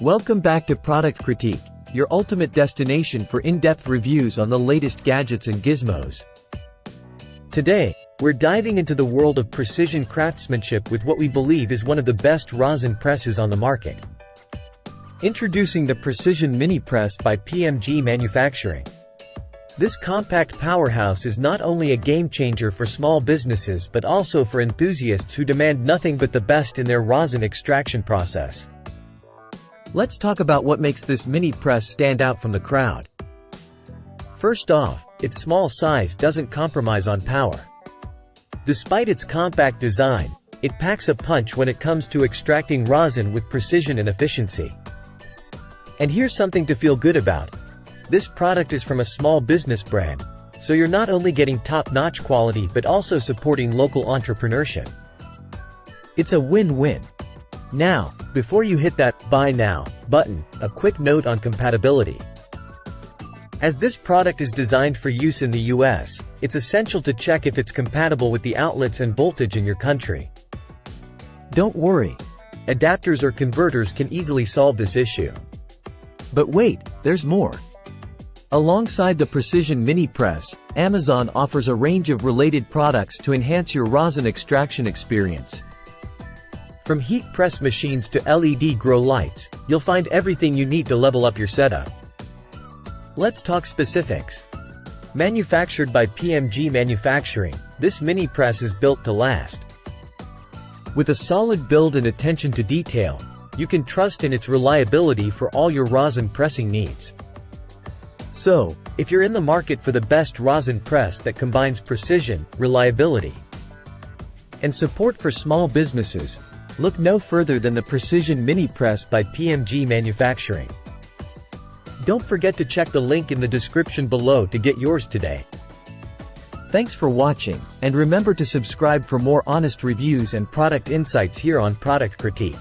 Welcome back to Product Critique, your ultimate destination for in-depth reviews on the latest gadgets and gizmos. Today, we're diving into the world of precision craftsmanship with what we believe is one of the best rosin presses on the market. Introducing the Precision Mini Press by PMG Manufacturing. This compact powerhouse is not only a game-changer for small businesses but also for enthusiasts who demand nothing but the best in their rosin extraction process. Let's talk about what makes this mini press stand out from the crowd. First off, its small size doesn't compromise on power. Despite its compact design, it packs a punch when it comes to extracting rosin with precision and efficiency. And here's something to feel good about. This product is from a small business brand, so you're not only getting top-notch quality but also supporting local entrepreneurship. It's a win-win. Now, before you hit that "Buy Now" button, a quick note on compatibility. As this product is designed for use in the US, it's essential to check if it's compatible with the outlets and voltage in your country. Don't worry. Adapters or converters can easily solve this issue. But wait, there's more. Alongside the Precision Mini Press, Amazon offers a range of related products to enhance your rosin extraction experience. From heat press machines to LED grow lights, you'll find everything you need to level up your setup. Let's talk specifics. Manufactured by PMG Manufacturing, this mini press is built to last. With a solid build and attention to detail, you can trust in its reliability for all your rosin pressing needs. So, if you're in the market for the best rosin press that combines precision, reliability, and support for small businesses, look no further than the Precision Mini Press by PMG Manufacturing. Don't forget to check the link in the description below to get yours today. Thanks for watching, and remember to subscribe for more honest reviews and product insights here on Product Critique.